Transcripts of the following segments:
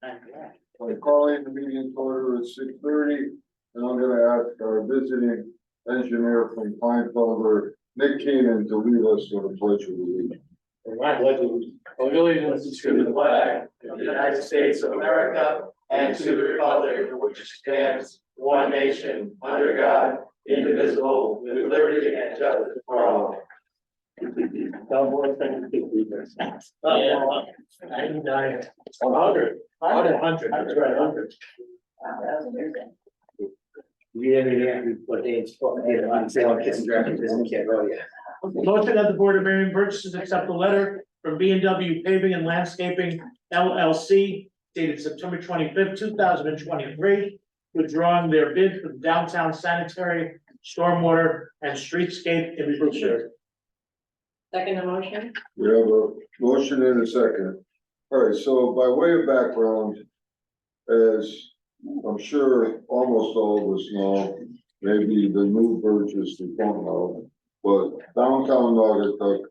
I'm calling the meeting to order at 6:30, and I'm gonna ask our visiting engineer from Kleinfelder, Nick Keenan, to lead us in the pledge of allegiance. I pledge allegiance to the flag of the United States of America and to the republic for which it stands, one nation, under God, indivisible, with liberty and justice for all. 99, 100, 100, that's right, 100. Motion that the Board of Variant Purchases accept the letter from B&W Paving and Landscaping LLC dated September 25th, 2023, withdrawing their bid for the downtown sanitary, stormwater, and streetscape improvement. Second motion? We have a motion and a second. All right, so by way of background, as I'm sure almost all of us know, maybe the new Burgess who don't know, but downtown Naugatuck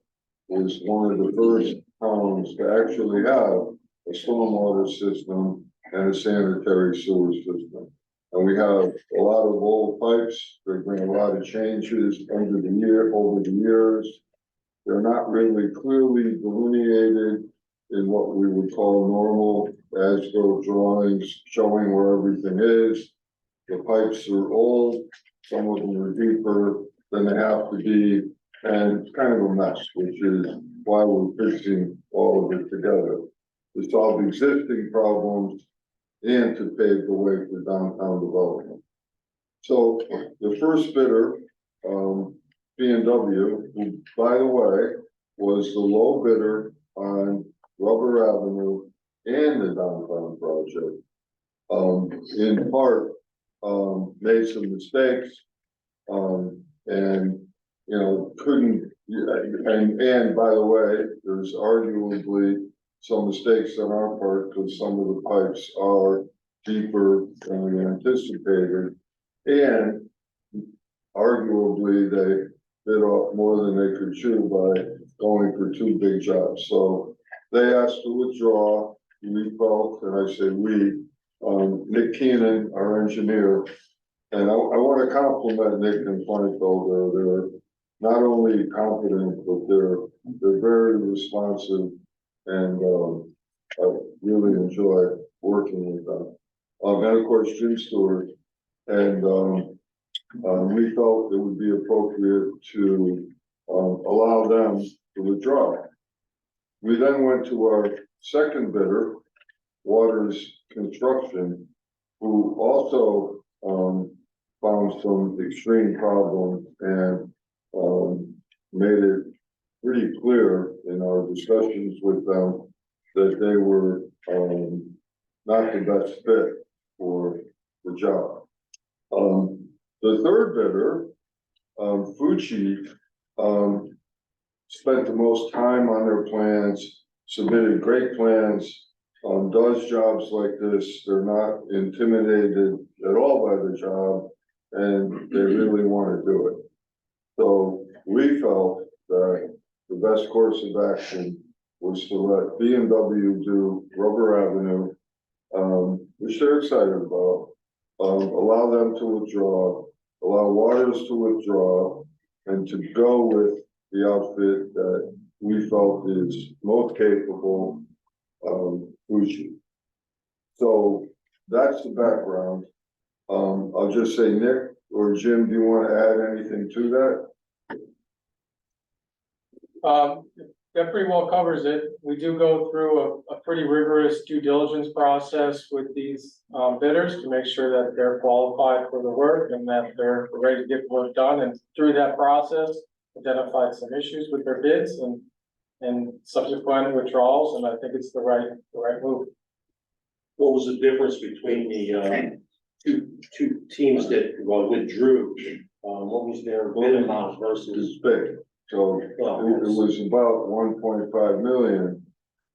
was one of the first towns to actually have a stormwater system and a sanitary sewer system. And we have a lot of old pipes. There's been a lot of changes over the years. They're not really clearly delineated in what we would call normal as-built drawings showing where everything is. The pipes are old, some of them are deeper than they have to be, and it's kind of a mess, which is why we're fixing all of it together to solve existing problems and to pave the way for downtown development. So the first bidder, B&W, who, by the way, was the low bidder on Rubber Avenue and the downtown project, in part, made some mistakes, and, you know, couldn't, and by the way, there's arguably some mistakes on our part because some of the pipes are deeper than we anticipated, and arguably they bit off more than they could chew by going for two big jobs. So they asked to withdraw. We felt, and I say we, Nick Keenan, our engineer, and I want to compliment Nick and Kleinfelder. They're not only competent, but they're very responsive, and I really enjoy working with them. And of course, Jim Stewart, and we felt it would be appropriate to allow them to withdraw. We then went to our second bidder, Waters Construction, who also found some extreme problems and made it pretty clear in our discussions with them that they were not the best fit for the job. The third bidder, Fuji, spent the most time on their plans, submitted great plans, does jobs like this. They're not intimidated at all by the job, and they really want to do it. So we felt that the best course of action was to let B&W do Rubber Avenue, which they're excited about, allow them to withdraw, allow Waters to withdraw, and to go with the outfit that we felt is most capable, Fuji. So that's the background. I'll just say, Nick or Jim, do you want to add anything to that? That pretty well covers it. We do go through a pretty rigorous due diligence process with these bidders to make sure that they're qualified for the work and that they're ready to get work done. And through that process, identified some issues with their bids and subsequent withdrawals. And I think it's the right move. What was the difference between the two teams that withdrew? What was their bid amount versus? It's big. So it was about 1.5 million.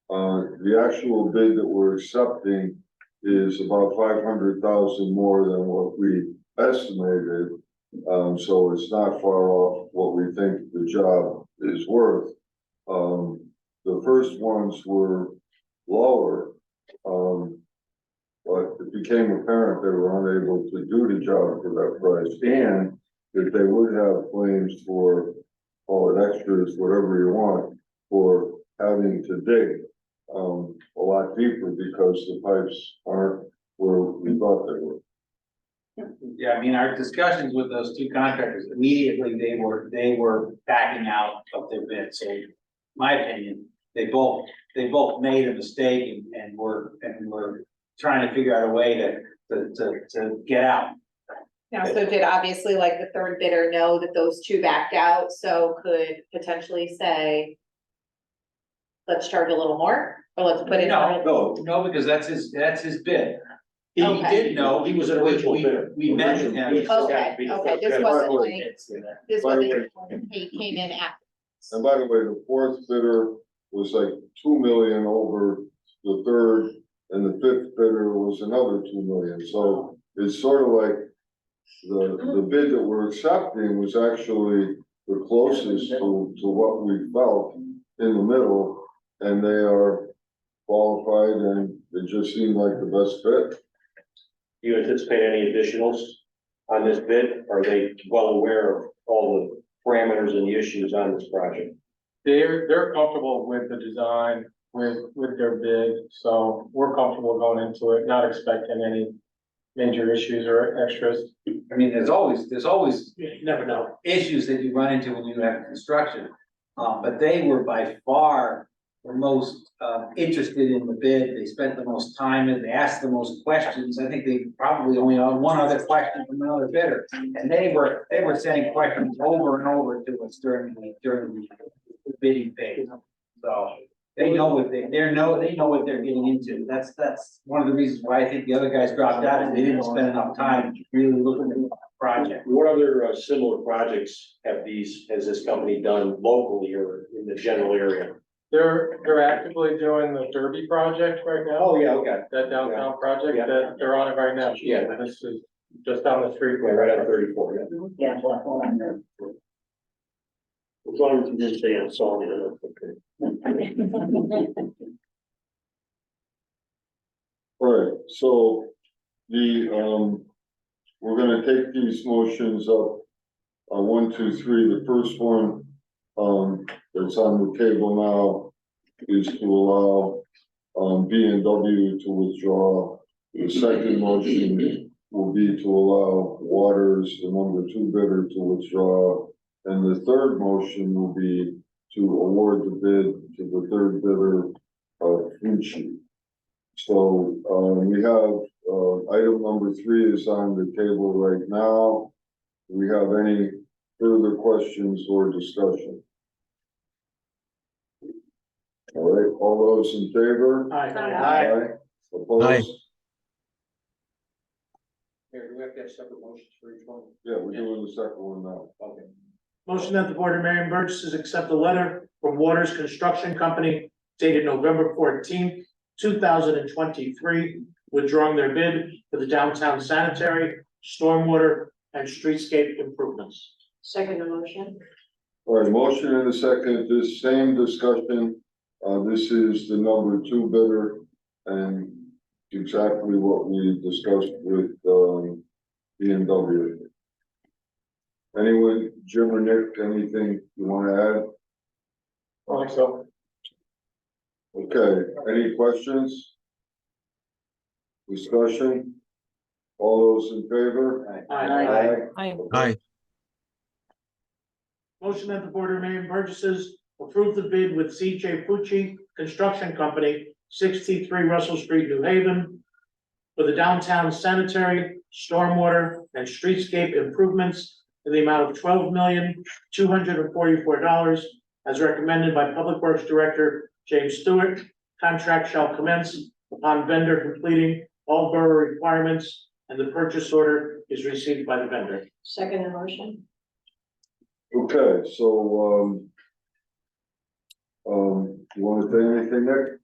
The actual bid that we're accepting is about 500,000 more than what we estimated. So it's not far off what we think the job is worth. The first ones were lower, But it became apparent they were unable to do the job for that price, and that they would have claims for, call it extras, whatever you want, for having to dig, a lot deeper because the pipes aren't where we thought they were. Yeah, I mean, our discussions with those two contractors, immediately they were backing out of their bid, so. In my opinion, they both made a mistake and were trying to figure out a way to get out. Now, so did obviously like the third bidder know that those two backed out, so could potentially say, let's charge a little more, or let's put in. No, because that's his bid. He Okay. did know, He was an original bidder. we met with him. Okay, this wasn't like, this By the wasn't, he came in after. And by the way, the fourth bidder was like 2 million over the third, and the fifth bidder was another 2 million, so it's sort of like the bid that we're accepting was actually the closest to what we felt in the middle, and they are qualified, and it just seemed like the best fit. Do you anticipate any additionals on this bid? Are they well aware of all the parameters and the issues on this project? They're comfortable with the design, with their bid, so we're comfortable going into it, not expecting any major issues or extras. I mean, there's always You never know. issues that you run into when you have construction. But they were by far the most, interested in the bid. They spent the most time and they asked the most questions. I think they probably only had one other question from another bidder. And they were sending questions over and over to us during the bidding phase. So they know what they know what they're getting into. That's one of the reasons why I think the other guys dropped out, is they didn't spend enough time really looking at the project. What other similar projects has this company done locally or in the general area? They're actively doing the Derby project right now. Oh, yeah, okay. That downtown project, Yeah. that they're on it right now. Yeah. This is just down the street. Right on 34, yeah. Yeah. As long as you didn't say I'm sorry, that's okay. All right, so we're gonna take these motions up, 1, 2, 3, the first one, that's on the table now is to allow, B and W to withdraw. The second motion will be to allow Waters, the number 2 bidder, to withdraw. And the third motion will be to award the bid to the third bidder, Fucci. So, we have, item number 3 is on the table right now. Do we have any further questions or discussion? All right, all those in favor? Aye. Opposed? Here, do we have to have separate motions for each one? Yeah, we're doing the second one now. Okay. Motion that the Board of Mayor and Burgesses accept a letter from Waters Construction Company dated November 14th, 2023, withdrawing their bid for the downtown sanitary, stormwater, and streetscape improvements. Second motion. All right, motion and a second, this same discussion, this is the number 2 bidder, and exactly what we discussed with, B and W. Anyone, Jim or Nick, anything you wanna add? I think so. Okay, any questions? Discussion? All those in favor? Aye. Aye. Motion that the Board of Mayor and Burgesses approve the bid with C.J. Fucci Construction Company, 63 Russell Street, New Haven, for the downtown sanitary, stormwater, and streetscape improvements in the amount of $12,244, as recommended by Public Works Director James Stewart. Contract shall commence upon vendor completing all borough requirements, and the purchase order is received by the vendor. Second motion. Okay, so, you wanna say anything, Nick?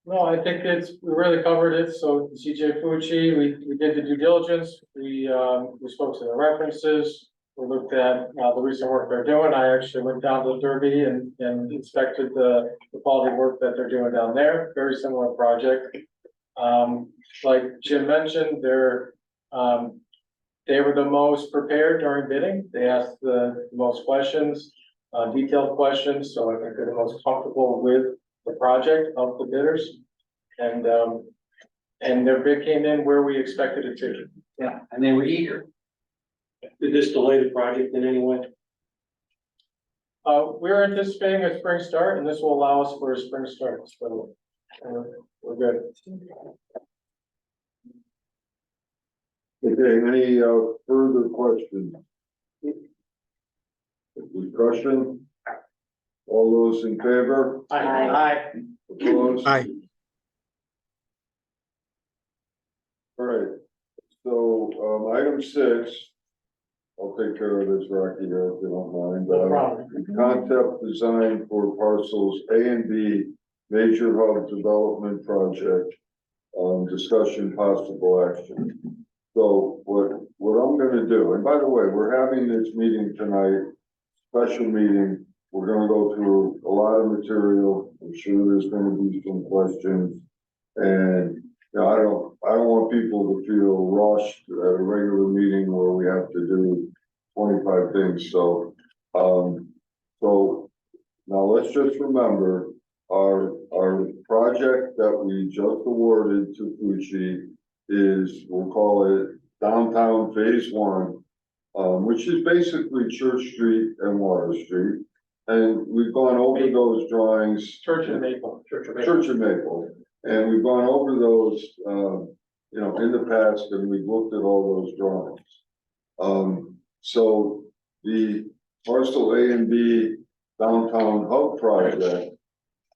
No, I think we really covered it, so CJ Fucci, we did the due diligence, we spoke to the references, we looked at, the recent work they're doing. I actually went down to Derby and inspected the quality work that they're doing down there. Very similar project. Like Jim mentioned, they were the most prepared during bidding. They asked the most questions, detailed questions, so I think they're the most comfortable with the project of the bidders. And their bid came in where we expected it to. Yeah, and they were eager. Did this delay the project in any way? We're anticipating a spring start, and this will allow us for a spring start, so we're good. Okay, any further questions? Discussion? All those in favor? Aye. Opposed? Aye. All right, so, item 6, I'll take care of this, Rocky, here, if you don't mind. No problem. Concept design for parcels A and B, major hub development project, discussion possible action. So what I'm gonna do, and by the way, we're having this meeting tonight, special meeting. We're gonna go through a lot of material. I'm sure there's gonna be some questions. And, you know, I don't want people to feel rushed at a regular meeting where we have to do 25 things. So now let's just remember our project that we just awarded to Fucci is, we'll call it Downtown Phase 1, which is basically Church Street and Water Street. And we've gone over those drawings. Church and Maple. Church and Maple. And we've gone over those, you know, in the past, and we've looked at all those drawings. So the parcel A and B downtown hub project,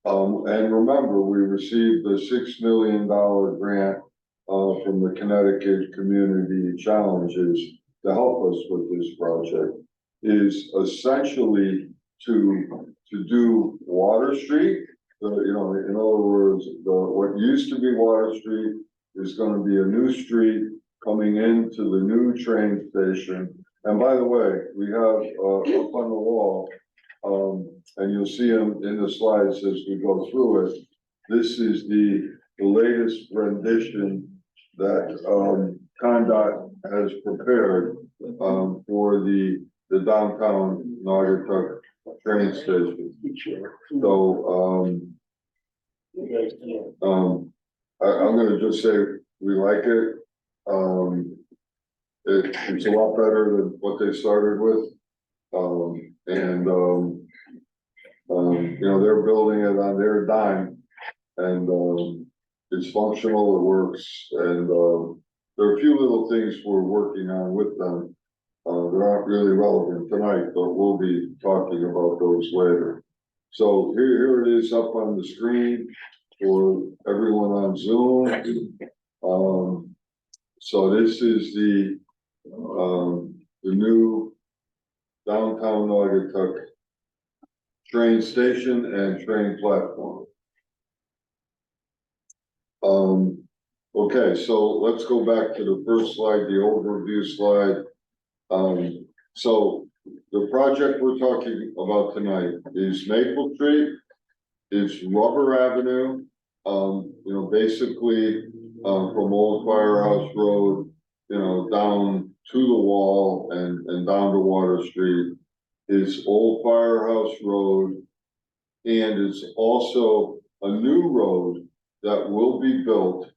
and remember, we received a $6 million grant from the Connecticut Community Challenges to help us with this project, is essentially to do Water Street. You know, in other words, what used to be Water Street is going to be a new street coming into the new train station. And by the way, we have up on the wall, and you'll see them in the slides as we go through it. This is the latest rendition that CONDOT has prepared for the downtown Naugatuck train station. So I'm gonna just say we like it. It's a lot better than what they started with. You know, they're building it on their dime, and it's functional, it works, and there are a few little things we're working on with them. They're not really relevant tonight, but we'll be talking about those later. So here it is up on the screen for everyone on Zoom. So this is the new downtown Naugatuck train station and train platform. Okay, so let's go back to the first slide, the overview slide. So the project we're talking about tonight is Maple Street, it's Rubber Avenue, you know, basically from Old Firehouse Road, you know, down to the wall and down to Water Street. It's Old Firehouse Road, and it's also a new road that will be built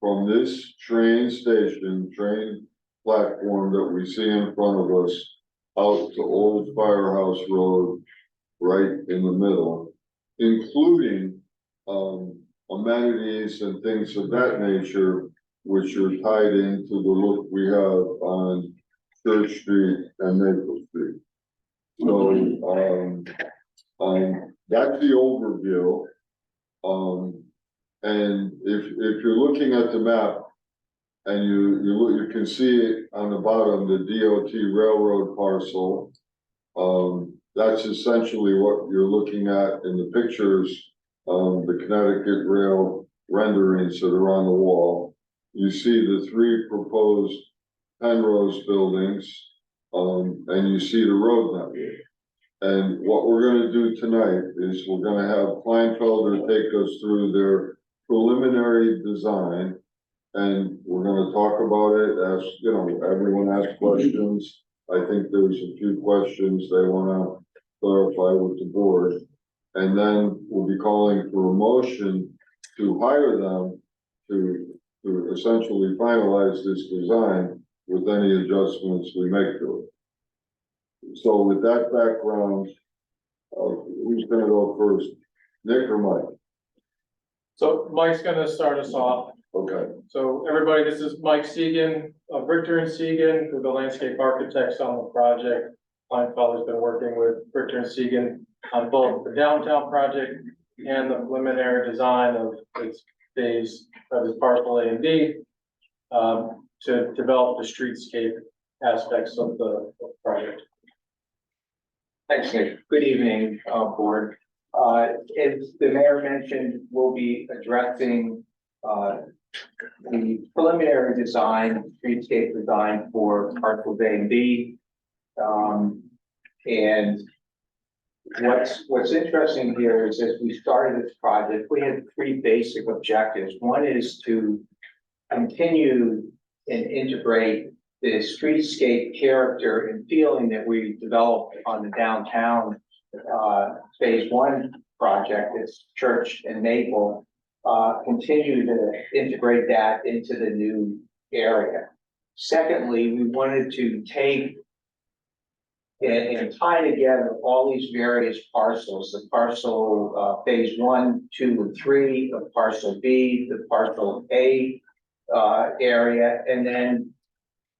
from this train station, train platform that we see in front of us out to Old Firehouse Road, right in the middle, including amenities and things of that nature, which are tied into the look we have on Church Street and Maple Street. So that's the overview. And if you're looking at the map and you can see it on the bottom, the DOT railroad parcel, that's essentially what you're looking at in the pictures, the Connecticut Rail renderings that are on the wall. You see the 3 proposed Penrose buildings, and you see the road network. And what we're gonna do tonight is we're gonna have Kleinfelder take us through their preliminary design. And we're gonna talk about it as, you know, everyone asks questions. I think there's a few questions they wanna clarify with the board. And then we'll be calling for a motion to hire them to essentially finalize this design with any adjustments we make to it. So with that background, who's gonna go first? Nick or Mike? So Mike's gonna start us off. Okay, So everybody, this is Mike Segan of Richter and Segan, who are the landscape architects on the project. Kleinfelder's been working with Richter and Segan on both the downtown project and the preliminary design of its phase of his parcel A and B, to develop the streetscape aspects of the project. Thanks, Nick. Good evening, board. As the mayor mentioned, we'll be addressing, the preliminary design, streetscape design for parcels A and B. And what's interesting here is as we started this project, we had three basic objectives. One is to continue and integrate the streetscape character and feeling that we developed on the downtown phase one project, it's Church and Maple, continue to integrate that into the new area. Secondly, we wanted to take and tie together all these various parcels, the parcel phase 1, 2, and 3 of parcel B, the parcel A area, and then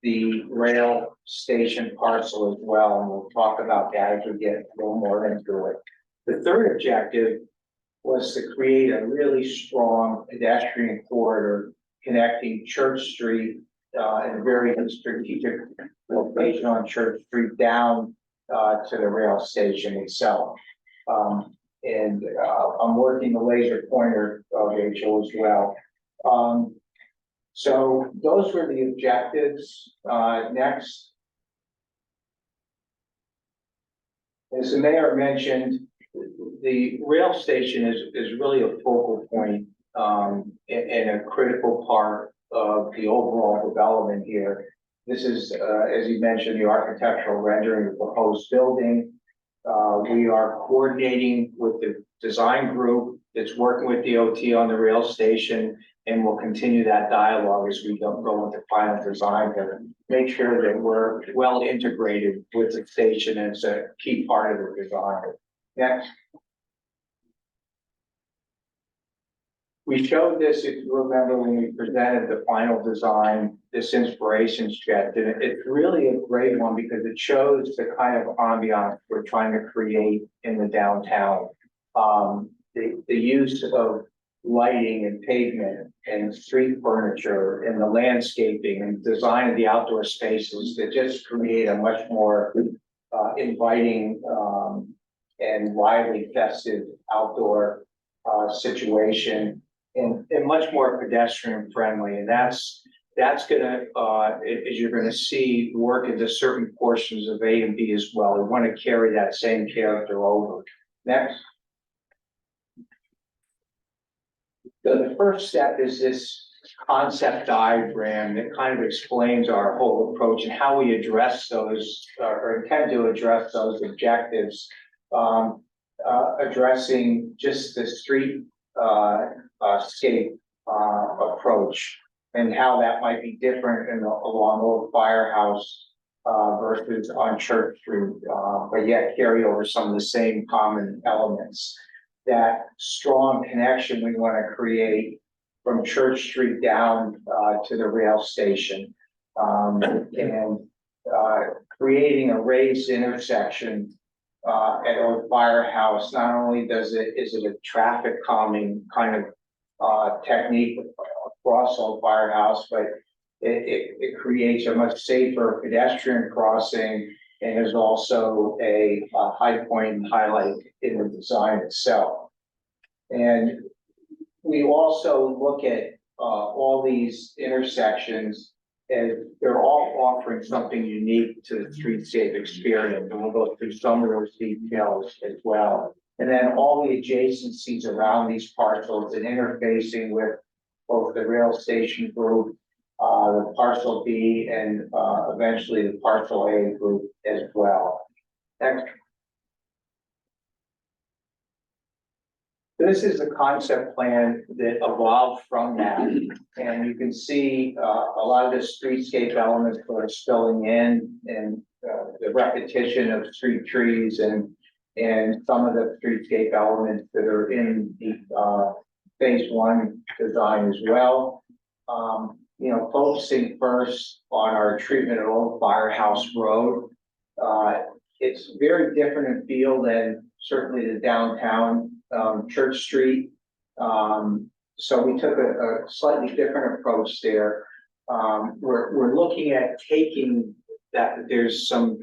the rail station parcel as well, and we'll talk about that as we get a little more into it. The third objective was to create a really strong pedestrian corridor connecting Church Street in a very strategic location on Church Street down to the rail station itself. And I'm working the laser pointer, Rachel, as well. So those were the objectives. Next. As the mayor mentioned, the rail station is really a focal point and a critical part of the overall development here. This is, as you mentioned, the architectural rendering of the proposed building. We are coordinating with the design group that's working with DOT on the rail station, and we'll continue that dialogue as we go into final design to make sure that we're well integrated with the station as a key part of the design. Next. We showed this, if you remember, when we presented the final design, this inspiration sketch, and it's really a great one because it shows the kind of ambiance we're trying to create in the downtown. The use of lighting and pavement and street furniture and the landscaping and design of the outdoor spaces that just create a much more inviting and lively, festive outdoor situation. And much more pedestrian friendly, and that's gonna, as you're gonna see, work into certain portions of A and B as well. We want to carry that same character over. Next. So the first step is this concept diagram that kind of explains our whole approach and how we address those, or intend to address those objectives, addressing just the street scape approach and how that might be different along Old Firehouse versus on Church Street, but yet carry over some of the same common elements. That strong connection we want to create from Church Street down to the rail station, and creating a raised intersection at Old Firehouse. Not only is it a traffic calming kind of technique across Old Firehouse, but it creates a much safer pedestrian crossing and is also a high point and highlight in the design itself. And we also look at all these intersections And they're all offering something unique to the streetscape experience, and we'll go through some of those details as well. And then all the adjacencies around these parcels and interfacing with both the rail station group, the parcel B, and eventually the parcel A group as well. Next. This is the concept plan that evolved from that, and you can see a lot of the streetscape elements that are spilling in, and the repetition of street trees and some of the streetscape elements that are in the phase one design as well. You know, focusing first on our treatment at Old Firehouse Road. It's very different in feel than certainly the downtown Church Street. So we took a slightly different approach there. We're looking at taking that, there's some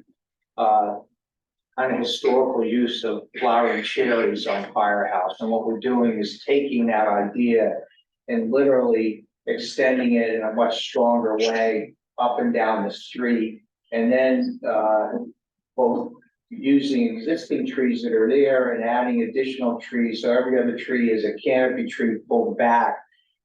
kind of historical use of flowering cherries on Firehouse. And what we're doing is taking that idea and literally extending it in a much stronger way up and down the street. And then both using existing trees that are there and adding additional trees. So every other tree is a canopy tree pulled back.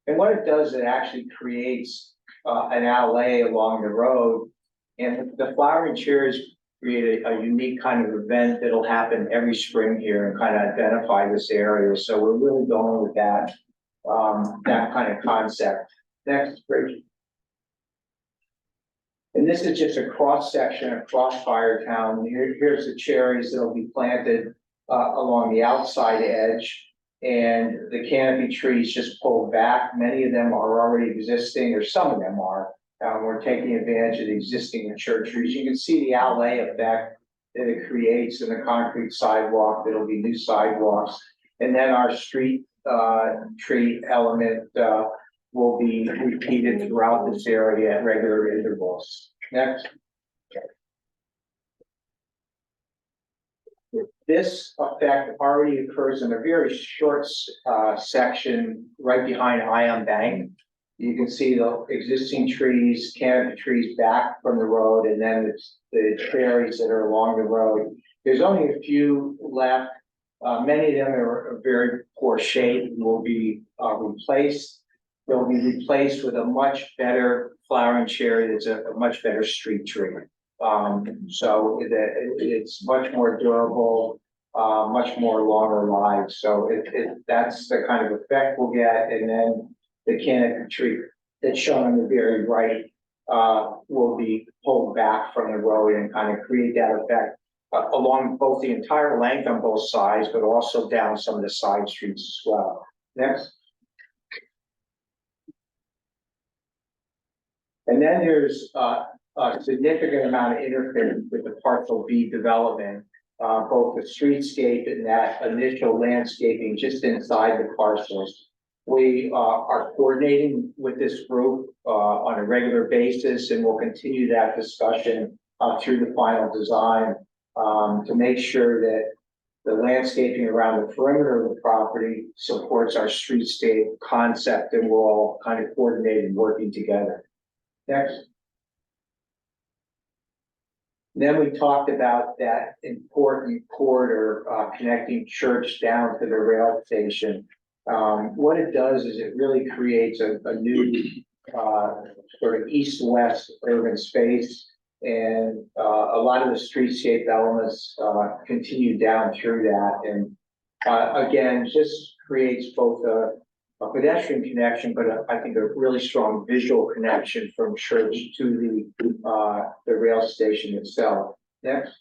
And what it does, it actually creates an alley along the road. And the flowering cherries create a unique kind of event that'll happen every spring here and kind of identify this area. So we're really going with that, that kind of concept. Next, Rachel. And this is just a cross section across Firetown. Here's the cherries that'll be planted along the outside edge, and the canopy trees just pulled back. Many of them are already existing, or some of them are. We're taking advantage of the existing mature trees. You can see the alley effect that it creates in the concrete sidewalk. There'll be new sidewalks, and then our street tree element will be repeated throughout this area at regular intervals. Next. This effect already occurs in a very short section right behind Ion Bank. You can see the existing trees, canopy trees back from the road, and then it's the cherries that are along the road. There's only a few left. Many of them are very poor shape and will be replaced. They'll be replaced with a much better flowering cherry that's a much better street tree. So that it's much more durable, much more longer lives. So that's the kind of effect we'll get. And then the canopy tree that's shown on the very right will be pulled back from the road and kind of create that effect along both the entire length on both sides, but also down some of the side streets as well. Next. And then there's a significant amount of interference with the parcel B development, both the streetscape and that initial landscaping just inside the parcels. We are coordinating with this group on a regular basis, and we'll continue that discussion through the final design to make sure that the landscaping around the perimeter of the property supports our streetscape concept, and we're all kind of coordinated working together. Next. Then we talked about that important corridor connecting Church down to the rail station. What it does is it really creates a new sort of east-west urban space, and a lot of the streetscape elements continue down through that, and again, just creates both a pedestrian connection, but I think a really strong visual connection from Church to the rail station itself. Next.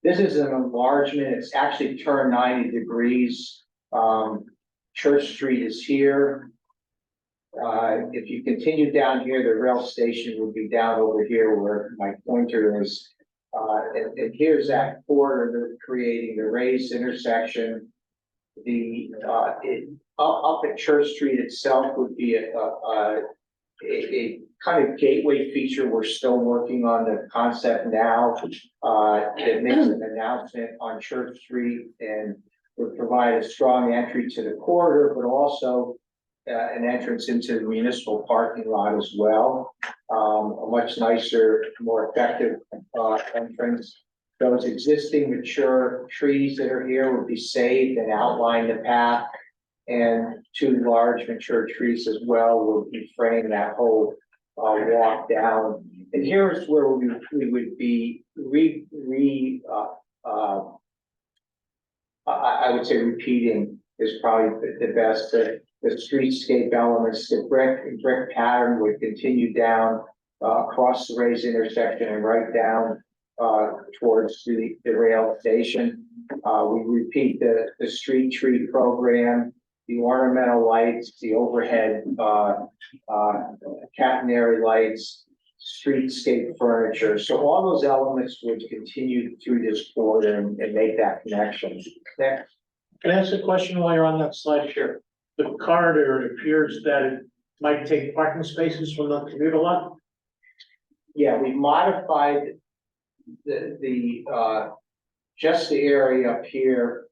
This is an enlargement. It's actually turned 90 degrees. Church Street is here. If you continue down here, the rail station would be down over here where my pointer is. And here's that corridor they're creating, the raised intersection. Up at Church Street itself would be a kind of gateway feature. We're still working on the concept now. It makes an announcement on Church Street and would provide a strong entry to the corridor, but also an entrance into the municipal parking lot as well. A much nicer, more effective, entrance. Those existing mature trees that are here would be saved and outline the path. And two large mature trees as well will be framing that whole, walk down. And here's where we would be I would say repeating is probably the best, the streetscape elements, the brick pattern would continue down, across the raised intersection and right down, towards the rail station. We repeat the street tree program, the ornamental lights, the overhead, catenary lights, streetscape furniture. So all those elements would continue through this corridor and make that connection. Next. Can I ask a question while you're on that slide? Sure. The corridor, it appears that it might take parking spaces from the commuter lot. Yeah, we modified just the area up here.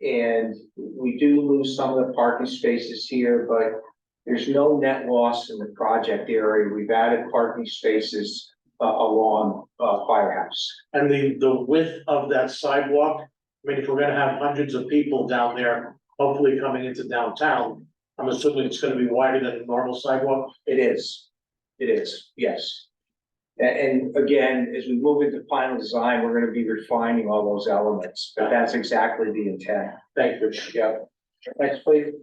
And we do lose some of the parking spaces here, but there's no net loss in the project area. We've added parking spaces along Firehouse. And the width of that sidewalk, I mean, if we're gonna have hundreds of people down there, hopefully coming into downtown, I'm assuming it's gonna be wider than a normal sidewalk. It is, yes. And again, as we move into final design, we're gonna be refining all those elements, but that's exactly the intent. Thank you. Yeah. Next, please.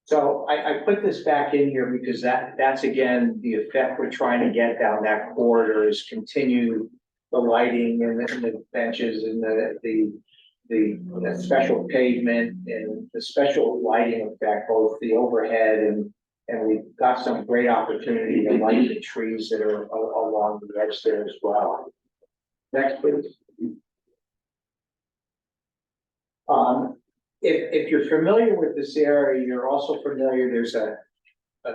So I put this back in here because that's again, the effect we're trying to get down that corridor is continue the lighting and the benches and the special pavement and the special lighting effect, both the overhead and we've got some great opportunity to light the trees that are along the edge there as well. Next, please. If you're familiar with this area, you're also familiar, there's a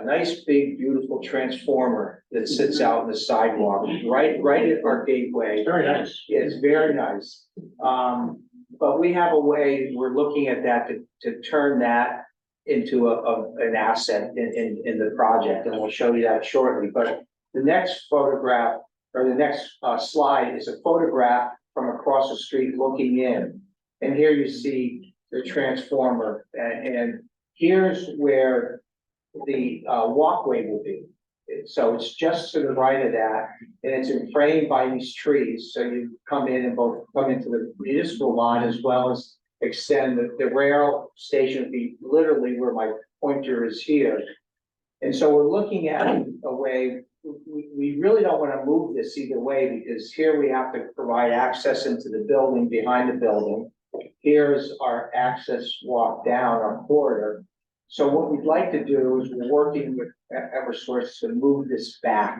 nice, big, beautiful transformer that sits out in the sidewalk, right at our gateway. Very nice. It's very nice. But we have a way, we're looking at that to turn that into an asset in the project, and we'll show you that shortly. But the next photograph, or the next slide, is a photograph from across the street looking in. And here you see the transformer, and here's where the walkway will be. So it's just to the right of that, and it's framed by these trees. So you come in and both come into the municipal lot as well as extend the rail station would be literally where my pointer is here. And so we're looking at a way, we really don't want to move this either way, because here we have to provide access into the building behind the building. Here's our access walk down our corridor. So what we'd like to do is we're working with Eversource to move this back,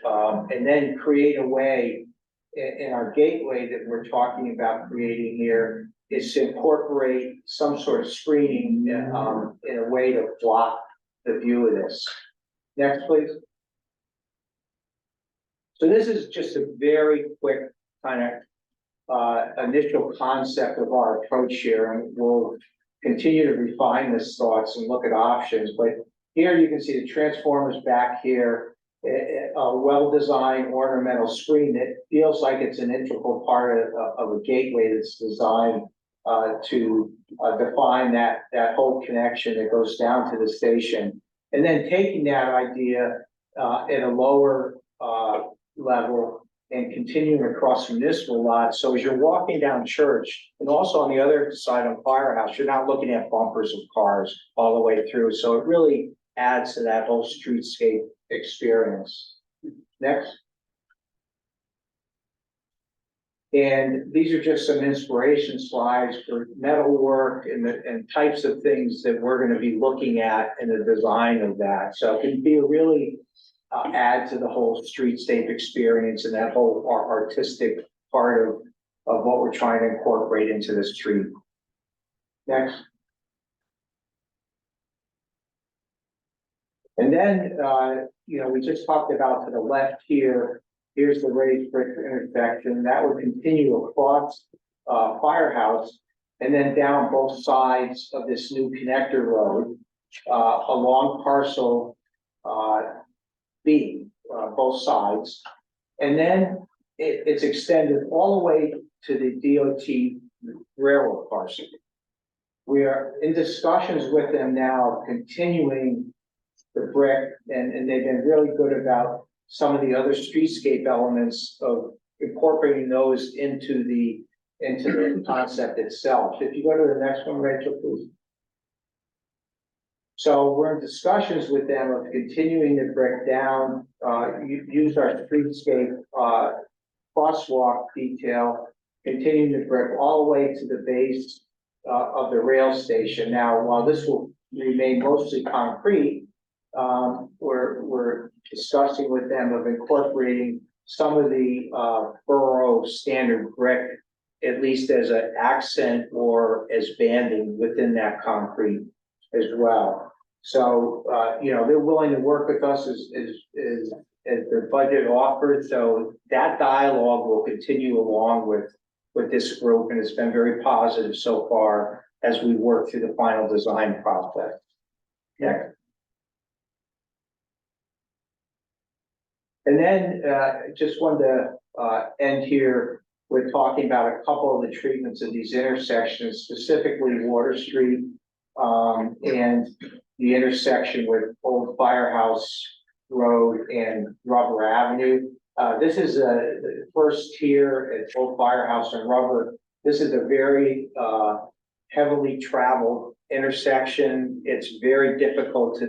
and then create a way in our gateway that we're talking about creating here is to incorporate some sort of screening in a way to block the view of this. Next, please. So this is just a very quick kind of initial concept of our approach here, and we'll continue to refine this thoughts and look at options. But here you can see the transformers back here, a well-designed ornamental screen that feels like it's an integral part of a gateway that's designed to define that whole connection that goes down to the station. And then taking that idea at a lower level and continuing across municipal lots. So as you're walking down Church, and also on the other side on Firehouse, you're not looking at bumpers of cars all the way through. So it really adds to that whole streetscape experience. Next. And these are just some inspiration slides for metalwork and types of things that we're going to be looking at in the design of that. So it can be a really add to the whole streetscape experience and that whole artistic part of what we're trying to incorporate into this tree. Next. And then, we just talked about to the left here, here's the raised brick intersection that would continue across Firehouse. and then down both sides of this new connector road, along parcel, B, both sides. And then it's extended all the way to the DOT railroad parcel. We are in discussions with them now, continuing the brick, and they've been really good about some of the other streetscape elements of incorporating those into the concept itself. If you go to the next one, Rachel, please. So we're in discussions with them of continuing to break down, use our streetscape, crosswalk detail, continuing to break all the way to the base, of the rail station. Now, while this will remain mostly concrete, we're discussing with them of incorporating some of the, borough standard brick, at least as an accent or as banding within that concrete as well. So, they're willing to work with us as their budget offers. So that dialogue will continue along with this group, and it's been very positive so far as we work through the final design process. Next. And then, just wanted to, end here with talking about a couple of the treatments of these intersections, specifically Water Street, and the intersection with Old Firehouse Road and Rubber Avenue. This is the first tier at Old Firehouse and Rubber. This is a very heavily traveled intersection. It's very difficult to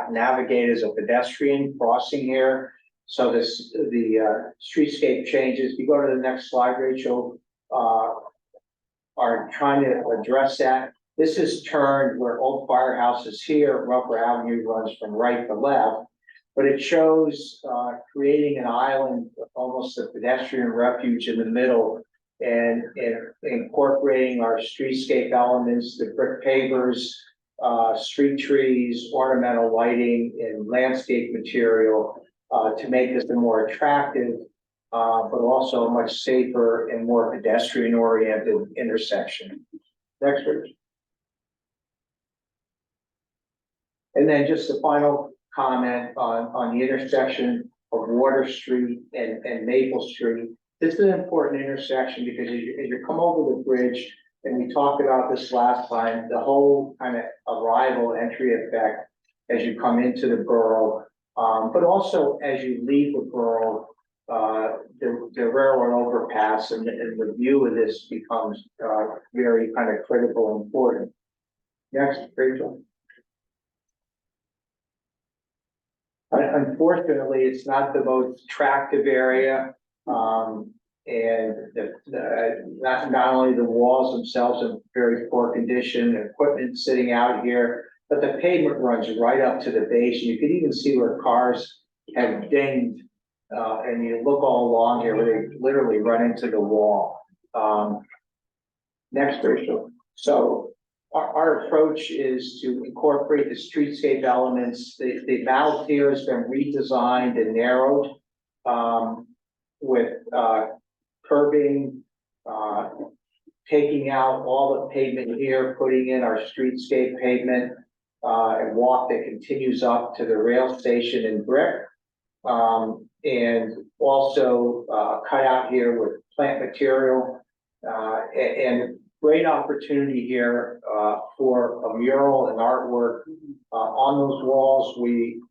navigate as a pedestrian crossing here. So the streetscape changes. If you go to the next slide, Rachel, are trying to address that. This is turned where Old Firehouse is here. Rubber Avenue runs from right to left. But it shows creating an island, almost a pedestrian refuge in the middle, and incorporating our streetscape elements, the brick pavers, street trees, ornamental lighting, and landscape material to make this a more attractive, but also a much safer and more pedestrian-oriented intersection. Next, Rich. And then just the final comment on the intersection of Water Street and Maple Street. This is an important intersection because as you come over the bridge, and we talked about this last time, the whole kind of arrival entry effect as you come into the borough, but also as you leave the borough, the railroad overpass and the view of this becomes very kind of critical and important. Next, Rachel. Unfortunately, it's not the most attractive area. And not only the walls themselves in very poor condition, equipment sitting out here, but the pavement runs right up to the base. You could even see where cars have dinged, and you look all along here where they literally run into the wall. Next, Rachel. So our approach is to incorporate the streetscape elements. The mouth here has been redesigned and narrowed with curbing, taking out all the pavement here, putting in our streetscape pavement, and walk that continues up to the rail station in brick. And also cut out here with plant material, and great opportunity here for a mural and artwork on those walls. We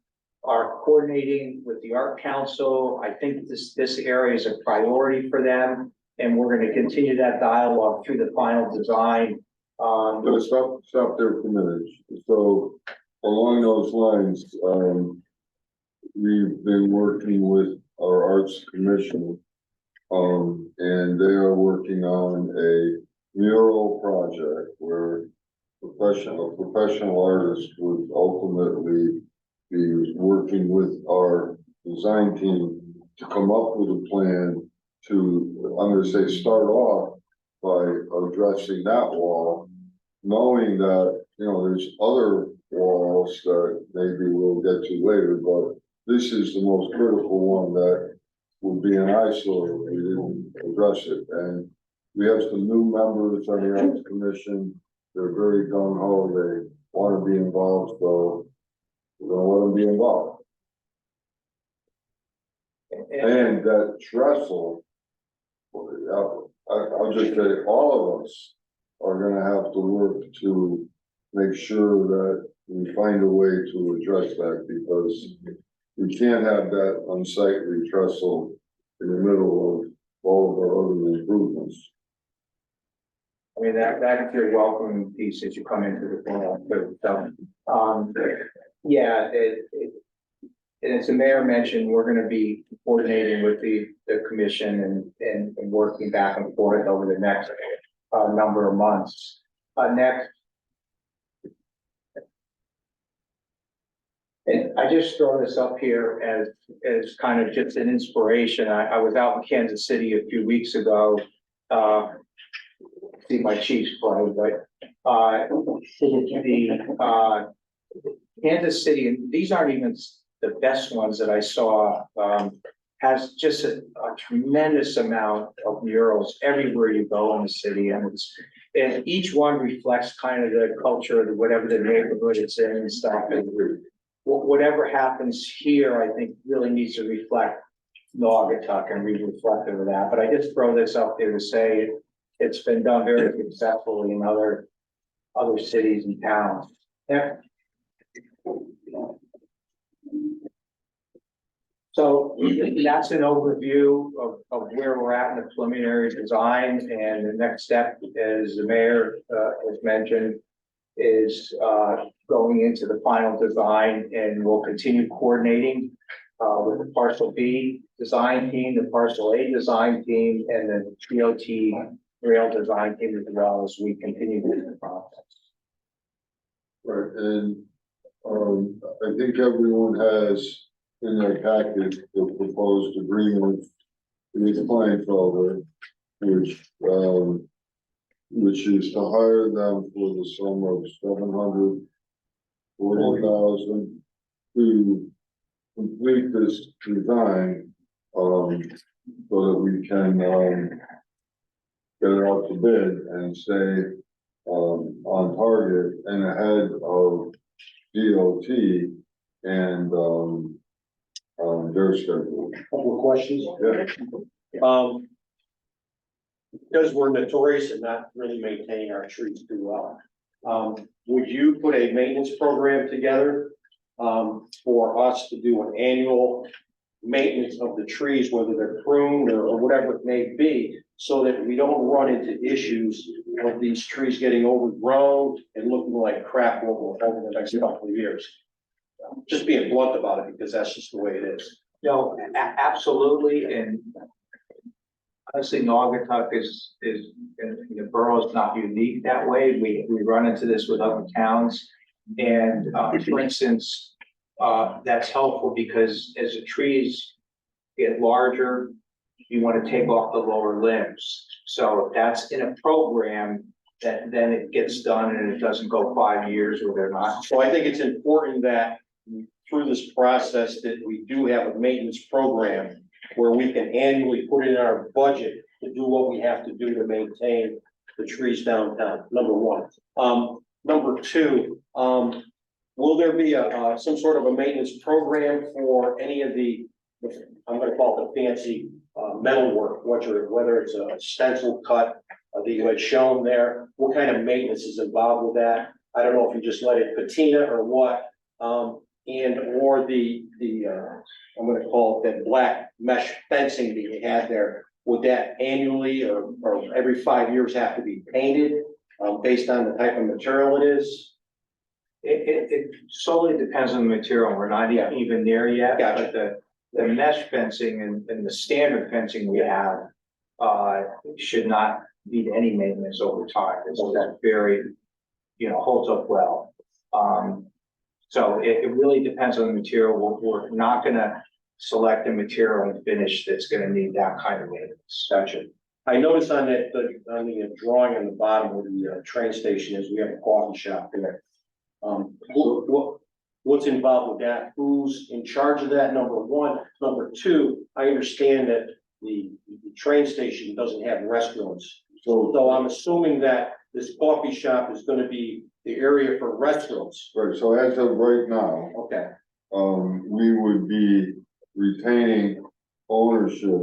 are coordinating with the Art Council. I think this area is a priority for them, and we're going to continue that dialogue through the final design. Stop there for a minute. So along those lines, we've been working with our Arts Commission, and they are working on a mural project where a professional artist would ultimately be working with our design team to come up with a plan to, I'm gonna say, start off by addressing that wall, knowing that, there's other walls that maybe we'll get to later, but this is the most critical one that would be an eyesore if we didn't address it. And we have some new members on the Arts Commission. They're very gung ho, they wanna be involved, so we're gonna let them be involved. And that trestle, I'll just say, all of us are gonna have to work to make sure that we find a way to address that, because we can't have that unsightly trestle in the middle of all of our other improvements. I mean, that's your welcome piece as you come into the forum, so, yeah, and as the mayor mentioned, we're gonna be coordinating with the commission and working back and forth over the next, number of months. Next. And I just throw this up here as kind of just an inspiration. I was out in Kansas City a few weeks ago, see my Chiefs play, but, Kansas City, and these aren't even the best ones that I saw, has just a tremendous amount of murals everywhere you go in the city, and each one reflects kind of the culture of whatever the neighborhood it's in and stuff, and whatever happens here, I think really needs to reflect Naugatuck and be reflective of that, but I just throw this up there to say it's been done very successfully in other cities and towns. Yeah. So that's an overview of where we're at in the preliminary design, and the next step, as the mayor has mentioned, is going into the final design, and we'll continue coordinating with the Parcel B design team, the Parcel A design team, and the TOT rail design team as well as we continue the process. Right, and, I think everyone has in their package the proposed agreement with Kleinfelder, which is to hire them for the sum of $740,000 to complete this design, so that we can, get it out to bid and stay, on target and ahead of DOT and, their schedule. Couple of questions. Yeah. Because we're notorious in not really maintaining our trees too well. Would you put a maintenance program together, for us to do an annual maintenance of the trees, whether they're pruned or whatever it may be, so that we don't run into issues of these trees getting overgrown and looking like crap over the next couple of years? Just being blunt about it, because that's just the way it is. No, absolutely, and honestly, Naugatuck is, and the borough is not unique that way. We run into this with other towns. And, for instance, that's helpful because as the trees get larger, you want to take off the lower limbs. So if that's in a program, then it gets done and it doesn't go 5 years where they're not. So I think it's important that through this process that we do have a maintenance program where we can annually put in our budget to do what we have to do to maintain the trees downtown, number one. Number two, will there be some sort of a maintenance program for any of the, I'm gonna call it the fancy metal work, whether it's a stencil cut that you had shown there? What kind of maintenance is involved with that? I don't know if you just let it patina or what, or the I'm gonna call it that black mesh fencing that you had there. Would that annually or every 5 years have to be painted, based on the type of material it is? It solely depends on the material. We're not even there yet. Gotcha. But the mesh fencing and the standard fencing we have should not need any maintenance over time. It's that very, holds up well. So it really depends on the material. We're not gonna select a material and finish that's gonna need that kind of maintenance. Gotcha. I noticed on the drawing on the bottom where the train station is, we have a coffee shop there. What's involved with that? Who's in charge of that? Number one. Number two, I understand that the train station doesn't have restrooms So I'm assuming that this coffee shop is gonna be the area for restrooms. right, so as of right now, Okay. we would be retaining ownership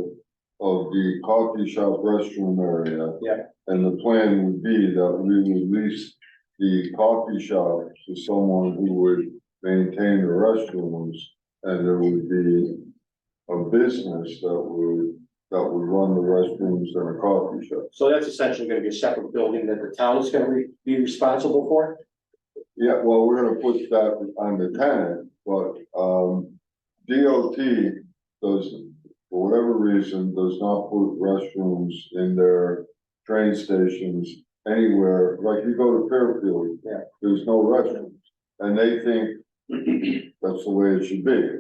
of the coffee shop restroom area. Yeah. And the plan would be that we would lease the coffee shop to someone who would maintain the restrooms. And there would be a business that would run the restrooms and a coffee shop. So that's essentially gonna be a separate building that the town is gonna be responsible for? Yeah, well, we're gonna put that on the tenant, but, DOT does, for whatever reason, does not put restrooms in their train stations anywhere, like you go to Fairfield. Yeah. There's no restrooms, and they think that's the way it should be.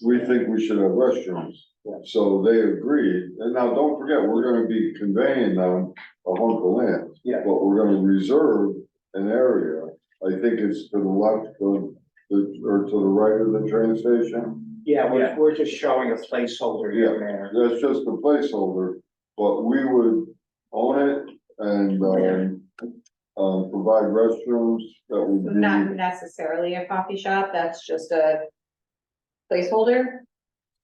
We think we should have restrooms. Yeah. So they agreed, and now don't forget, we're gonna be conveying them a hunk of land. Yeah. But we're gonna reserve an area, I think it's to the left of, or to the right of the train station. Yeah, Yeah. we're just showing a placeholder Yeah. in there. That's just a placeholder, but we would own it and, provide restrooms that would be. Not necessarily a coffee shop, that's just a placeholder.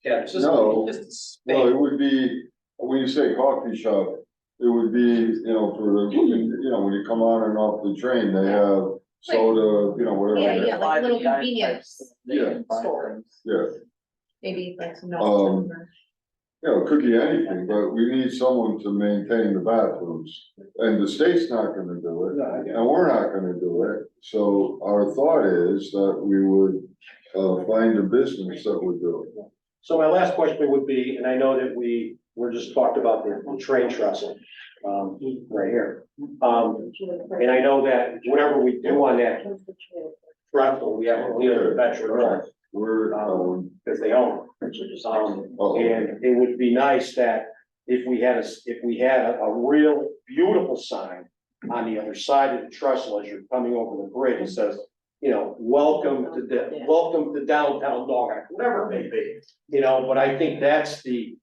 Yeah, it's just, No. just a No, space. it would be, when you say coffee shop, it would be, you know, for the, you know, when you come on and off the train, they have soda, you know, whatever. Yeah, like little convenience Yeah. store, Yeah, maybe like some. you know, it could be anything, but we need someone to maintain the bathrooms. And the state's not gonna do it, and we're not gonna do it. So our thought is that we would, find a business that would do it. So my last question would be, and I know that we're just talked about the train trestle, right here. And I know that whatever we do on that trestle, we have to leave it veteran, We're, because they own it. And it would be nice that if we had a real beautiful sign on the other side of the trestle as you're coming over the bridge, it says, you know, welcome to downtown Dog, whatever it may be, you know, but I think that's the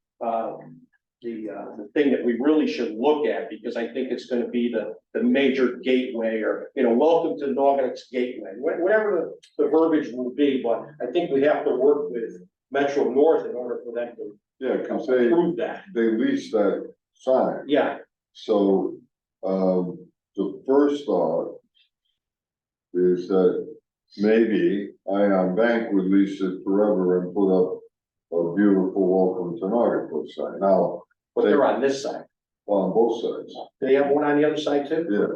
thing that we really should look at, because I think it's gonna be the major gateway, or, you know, welcome to Noggin's gateway, whatever the verbiage will be, but I think we have to work with Metro North in order for them to yeah, cause they approve that. lease that sign. Yeah, So, the first thought is that maybe Ion Bank would lease it forever and put up a beautiful welcome to Naugatuck sign. Now, but they're on this side. on both sides. Do they have one on the other side too? Yeah,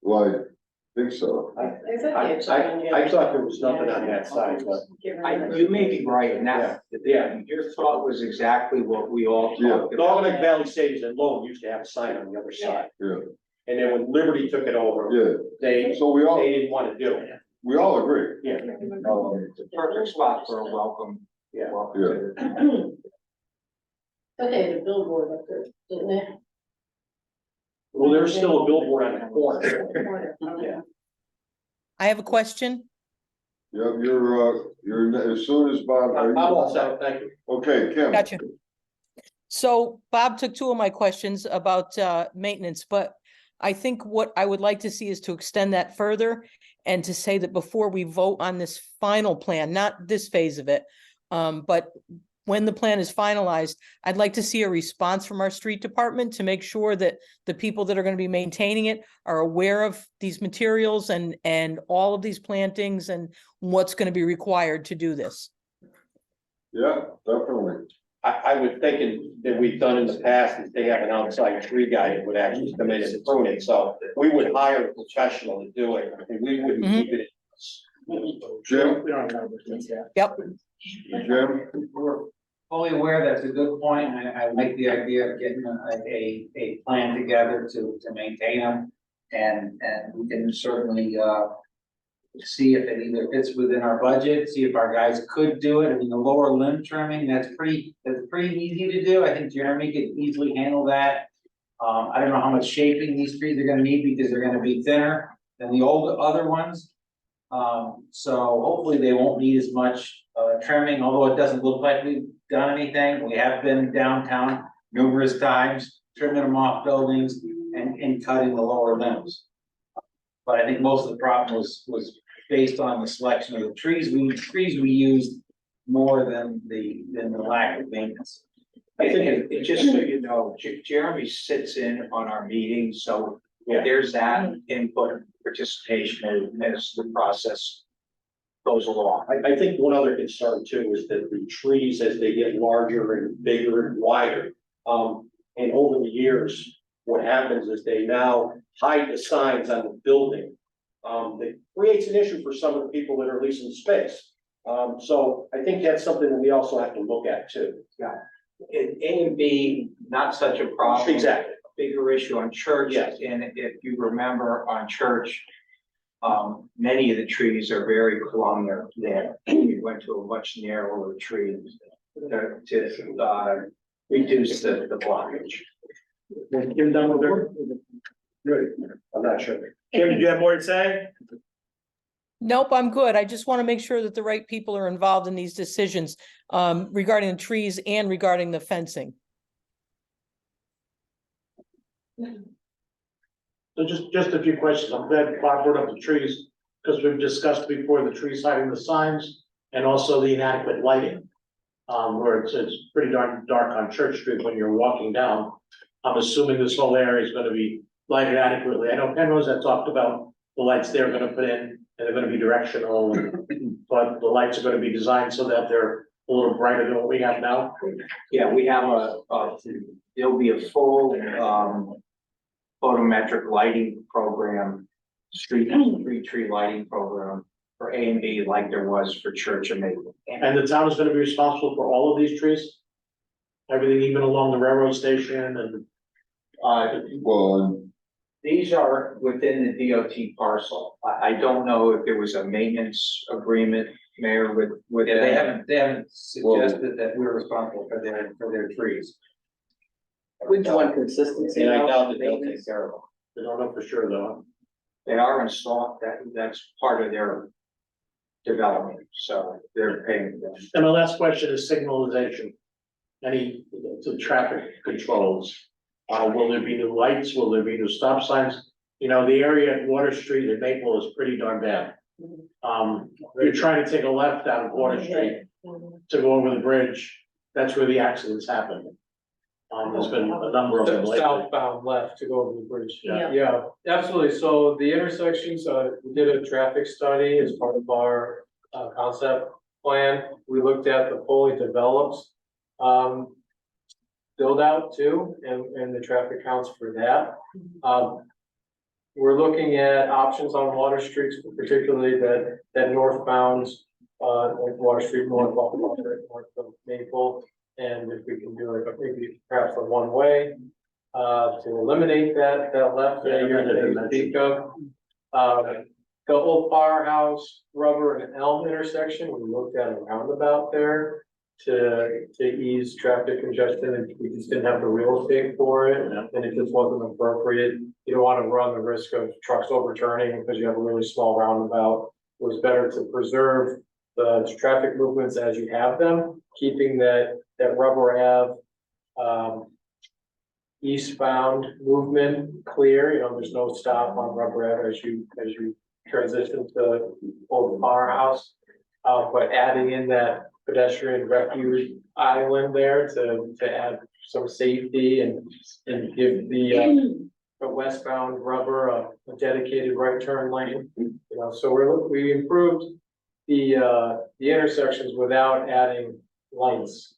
well, I think so. I thought there was nothing on that side, but. You may be right, and that, Yeah. your thought was exactly what we all talked about. Noggin's Valley Savings and Loan used to have a sign on the other side. Yeah. And then when Liberty took it over, Yeah, they so we all didn't do it. agree. Yeah. It's a perfect spot for a welcome. Yeah. welcome Yeah. to- Okay, the billboard up there, didn't it? Well, there's still a billboard on the corner. Yeah. I have a question. Yeah, you're, as soon as Bob. I'm all set, thank you. Okay, Kim. Gotcha. So Bob took two of my questions about maintenance, but I think what I would like to see is to extend that further and to say that before we vote on this final plan, not this phase of it, but when the plan is finalized, I'd like to see a response from our street department to make sure that the people that are going to be maintaining it are aware of these materials and all of these plantings and what's going to be required to do this. Yeah, definitely. I would think that we've done in the past, is they have an outside tree guy that would actually come in and prune it, so we would hire a professional to do it, and we wouldn't keep it. Jim, We don't have it, yeah. Yep. Jim, We're fully aware that's a good point, and I like the idea of getting a plan together to maintain them. And we can certainly, see if it either fits within our budget, see if our guys could do it. I mean, the lower limb trimming, that's pretty easy to do. I think Jeremy could easily handle that. I don't know how much shaping these trees are gonna need, because they're gonna be thinner than the other ones. So hopefully they won't need as much, trimming, although it doesn't look like we've done anything. We have been downtown numerous times, trimming them off buildings, and cutting the lower limbs. But I think most of the problem was based on the selection of the trees we used more than the lack of maintenance. I think, just so you know, Jeremy sits in on our meetings, so there's that input participation as the process goes along. I think one other concern too is that the trees, as they get larger and bigger and wider, and over the years, what happens is they now hide the signs on the building. That creates an issue for some of the people that are leasing space. So I think that's something that we also have to look at too. In A and B, not such a problem. Exactly. Bigger issue on Church. Yes. And if you remember on Church, many of the trees are very columnar there. We went to a much narrower tree to reduce the blockage. Kim done with her? Good. I'm not sure. Kim, do you have more to say? Nope, I'm good. I just want to make sure that the right people are involved in these decisions regarding the trees and regarding the fencing. So just a few questions. I'm glad Bob brought up the trees, because we've discussed before the trees hiding the signs and also the inadequate lighting. Where it's pretty darn dark on Church Street when you're walking down. I'm assuming this whole area is gonna be lighted adequately. I know Penrose had talked about the lights they're gonna put in, and they're gonna be directional, but the lights are gonna be designed so that they're a little brighter than what we have now. Yeah, we have there'll be a full, photometric lighting program, street tree lighting program for A and B like there was for Church and Maple. And the town is gonna be responsible for all of these trees? Everything even along the railroad station and, Well, These are within the DOT parcel. I don't know if there was a maintenance agreement, Mayor, with. Yeah, they haven't suggested that we're responsible for their trees. We just want consistency. And I now. doubt that they'll take care of them. I don't know for sure though. They are installed, that's part of their development, so they're paying them. And my last question is signalization. Any, the traffic controls, will there be new lights, will there be new stop signs? You know, the area at Water Street and Maple is pretty darn bad. You're trying to take a left out of Water Street to go over the bridge, that's where the accidents happen. There's been a number of them lately. Southbound left to go over the bridge. Yeah. Yeah, absolutely. So the intersections, we did a traffic study as part of our concept plan. We looked at the fully developed build out too, and the traffic counts for that. We're looking at options on Water Street, particularly that northbound, like Water Street north of Maple. And if we can do like maybe perhaps a one way, to eliminate that left that you speak of. The old firehouse, rubber and elm intersection, we looked at a roundabout there to ease traffic congestion, and we just didn't have the real estate for it, and it just wasn't appropriate. You don't want to run the risk of trucks overturning because you have a really small roundabout. It was better to preserve the traffic movements as you have them, keeping that rubber Ave eastbound movement clear. You know, there's no stop on rubber Ave as you transition to Old Firehouse. But adding in that pedestrian refuge island there to add some safety and give the westbound rubber a dedicated right turn lane. You know, so we improved the intersections without adding lights.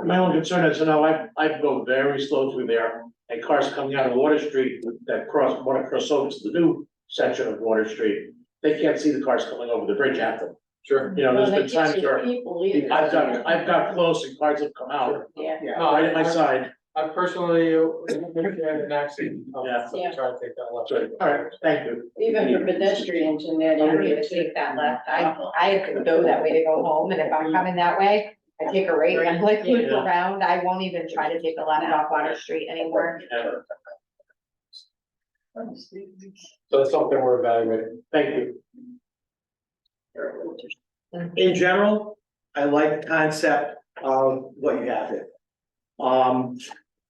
My only concern is, you know, I go very slow through there, and cars coming out of Water Street that want to cross over to the new section of Water Street, they can't see the cars coming over the bridge at them. Sure. You know, Well, there's they been can't times see where people either. I've got close and cars have come out, Yeah. right at my side. I personally, had an accident. Yeah. So I'm trying to take that left. So, all right, thank you. Even for pedestrians in that I don't area. need to take that left. I have to go that way to go home, and if I'm coming that way, I take a right, and I'm like loop Yeah. around. I won't even try to take a left off Water Street anymore. So it's something we're evaluating. Thank you. In general, I like the concept of what you have here.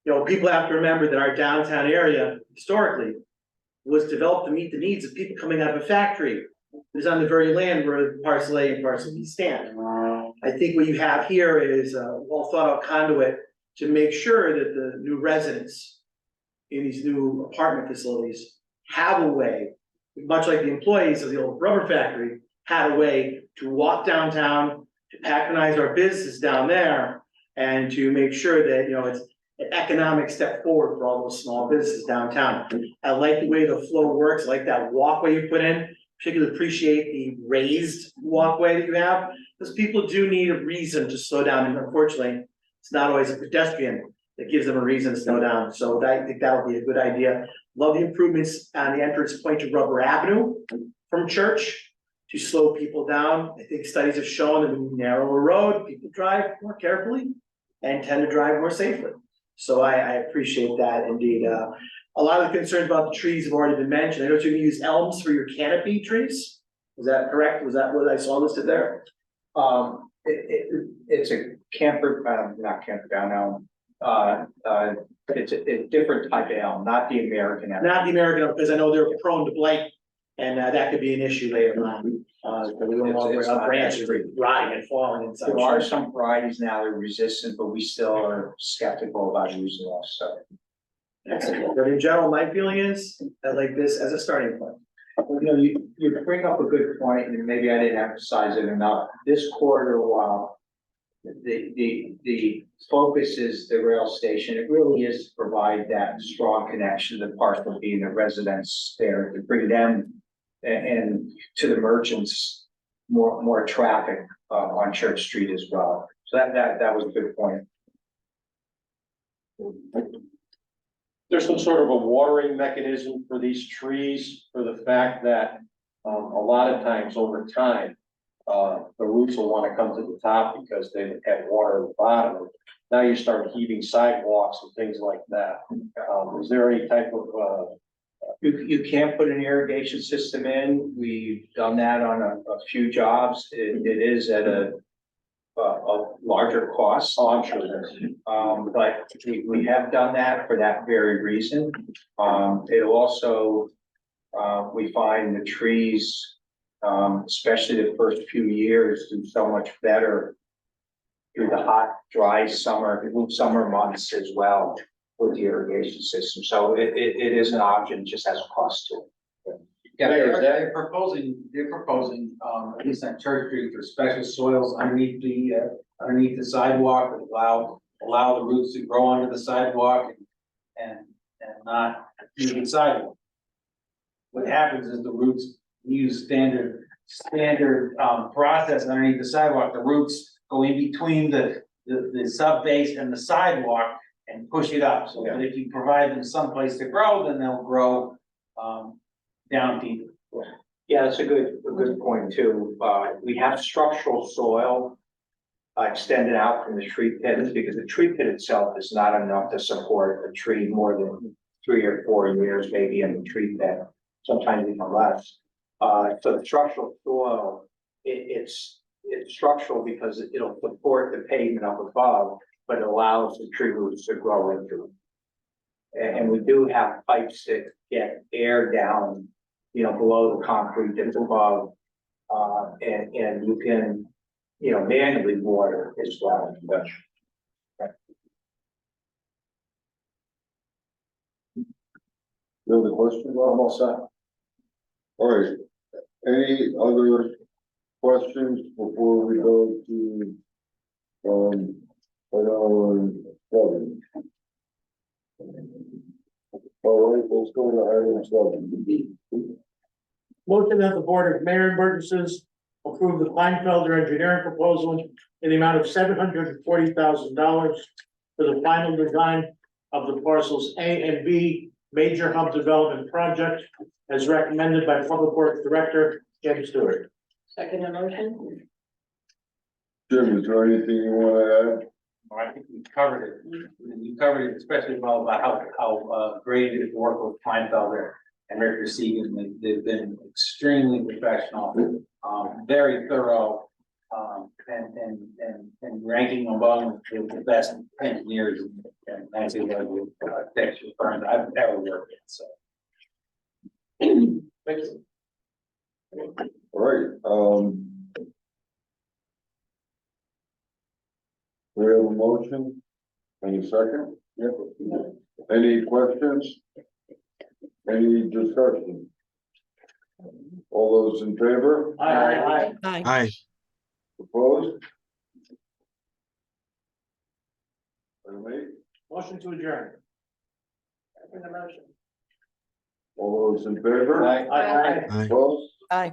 You know, people have to remember that our downtown area historically was developed to meet the needs of people coming out of a factory. It's on the very land where parcel A and parcel B stand. I think what you have here is a well thought out conduit to make sure that the new residents in these new apartment facilities have a way, much like the employees of the old rubber factory had a way to walk downtown, to patronize our businesses down there, and to make sure that, you know, it's an economic step forward for all those small businesses downtown. I like the way the flow works, I like that walkway you put in, particularly appreciate the raised walkway that you have, because people do need a reason to slow down, and unfortunately, it's not always a pedestrian that gives them a reason to slow down, so I think that'll be a good idea. Love the improvements on the entrance point to Rubber Avenue from Church to slow people down. I think studies have shown that when you narrow a road, people drive more carefully and tend to drive more safely. So I appreciate that indeed. A lot of the concerns about the trees have already been mentioned. I know you're gonna use elms for your canopy trees. Is that correct? Was that what I saw listed there? It's a camper, not campground elm. It's a different type of elm, not the American elm. Not the American elm, because I know they're prone to blight, and that could be an issue later on. So we don't want It's our not branches that rotting and falling and such. There are some varieties now that are resistant, but we still are skeptical about using those, so. But in general, my feeling is, I like this as a starting point. You know, you bring up a good point, and maybe I didn't emphasize it enough. This quarter, while the focus is the rail station, it really is to provide that strong connection to the parcel being the residents there, to bring them and to the merchants, more traffic on Church Street as well. So that was a good point. There's some sort of a watering mechanism for these trees, for the fact that, a lot of times over time, the roots will want to come to the top because they have water at the bottom. Now you start heaving sidewalks and things like that. Is there any type of, You can't put an irrigation system in. We've done that on a few jobs. It is at a larger cost. oh, I'm sure there's. But we have done that for that very reason. It'll also, we find the trees, especially the first few years, do so much better through the hot, dry summer months as well with the irrigation system. So it is an option, it just has a cost to it. Yeah, they're proposing, at least on Church Street, for special soils underneath the sidewalk that allow the roots to grow under the sidewalk and not use the sidewalk. What happens is the roots use standard process underneath the sidewalk. The roots go in between the sub base and the sidewalk and push it up. So that if you provide them someplace to grow, then they'll grow down deep. Yeah, that's a good point too. We have structural soil extended out from the tree pits, because the tree pit itself is not enough to support a tree more than 3 or 4 years, maybe in the tree pit, sometimes even less. So the structural soil, it's structural because it'll support the pavement up above, but it allows the tree roots to grow into it. And we do have pipes that get air down, you know, below the concrete that's above, and you can, you know, manually water as well. You have a question? Almost that. All right, any other questions before we go to, item 7? All right, let's go to item 7. Motion that the Board of Mayor and Burgesses approve the Kleinfelder engineering proposal in the amount of $740,000 for the final design of the parcels A and B major hub development project as recommended by Public Works Director Jim Stewart. Second motion? Jim, is there anything you want to add? I think we covered it. We covered it especially well about how great it is to work with Kleinfelder and Rick Seegan. They've been extremely professional, very thorough. and ranking among the best engineers and actually architecture firms I've ever worked in, so. Thank you. All right, we have a motion, any second? Yep. Any questions? Any discussion? All those in favor? Aye. Aye. Opposed? Item 8, Motion to adjourn. In the motion. all those in favor? Aye. Aye. Aye. Opposed? Aye.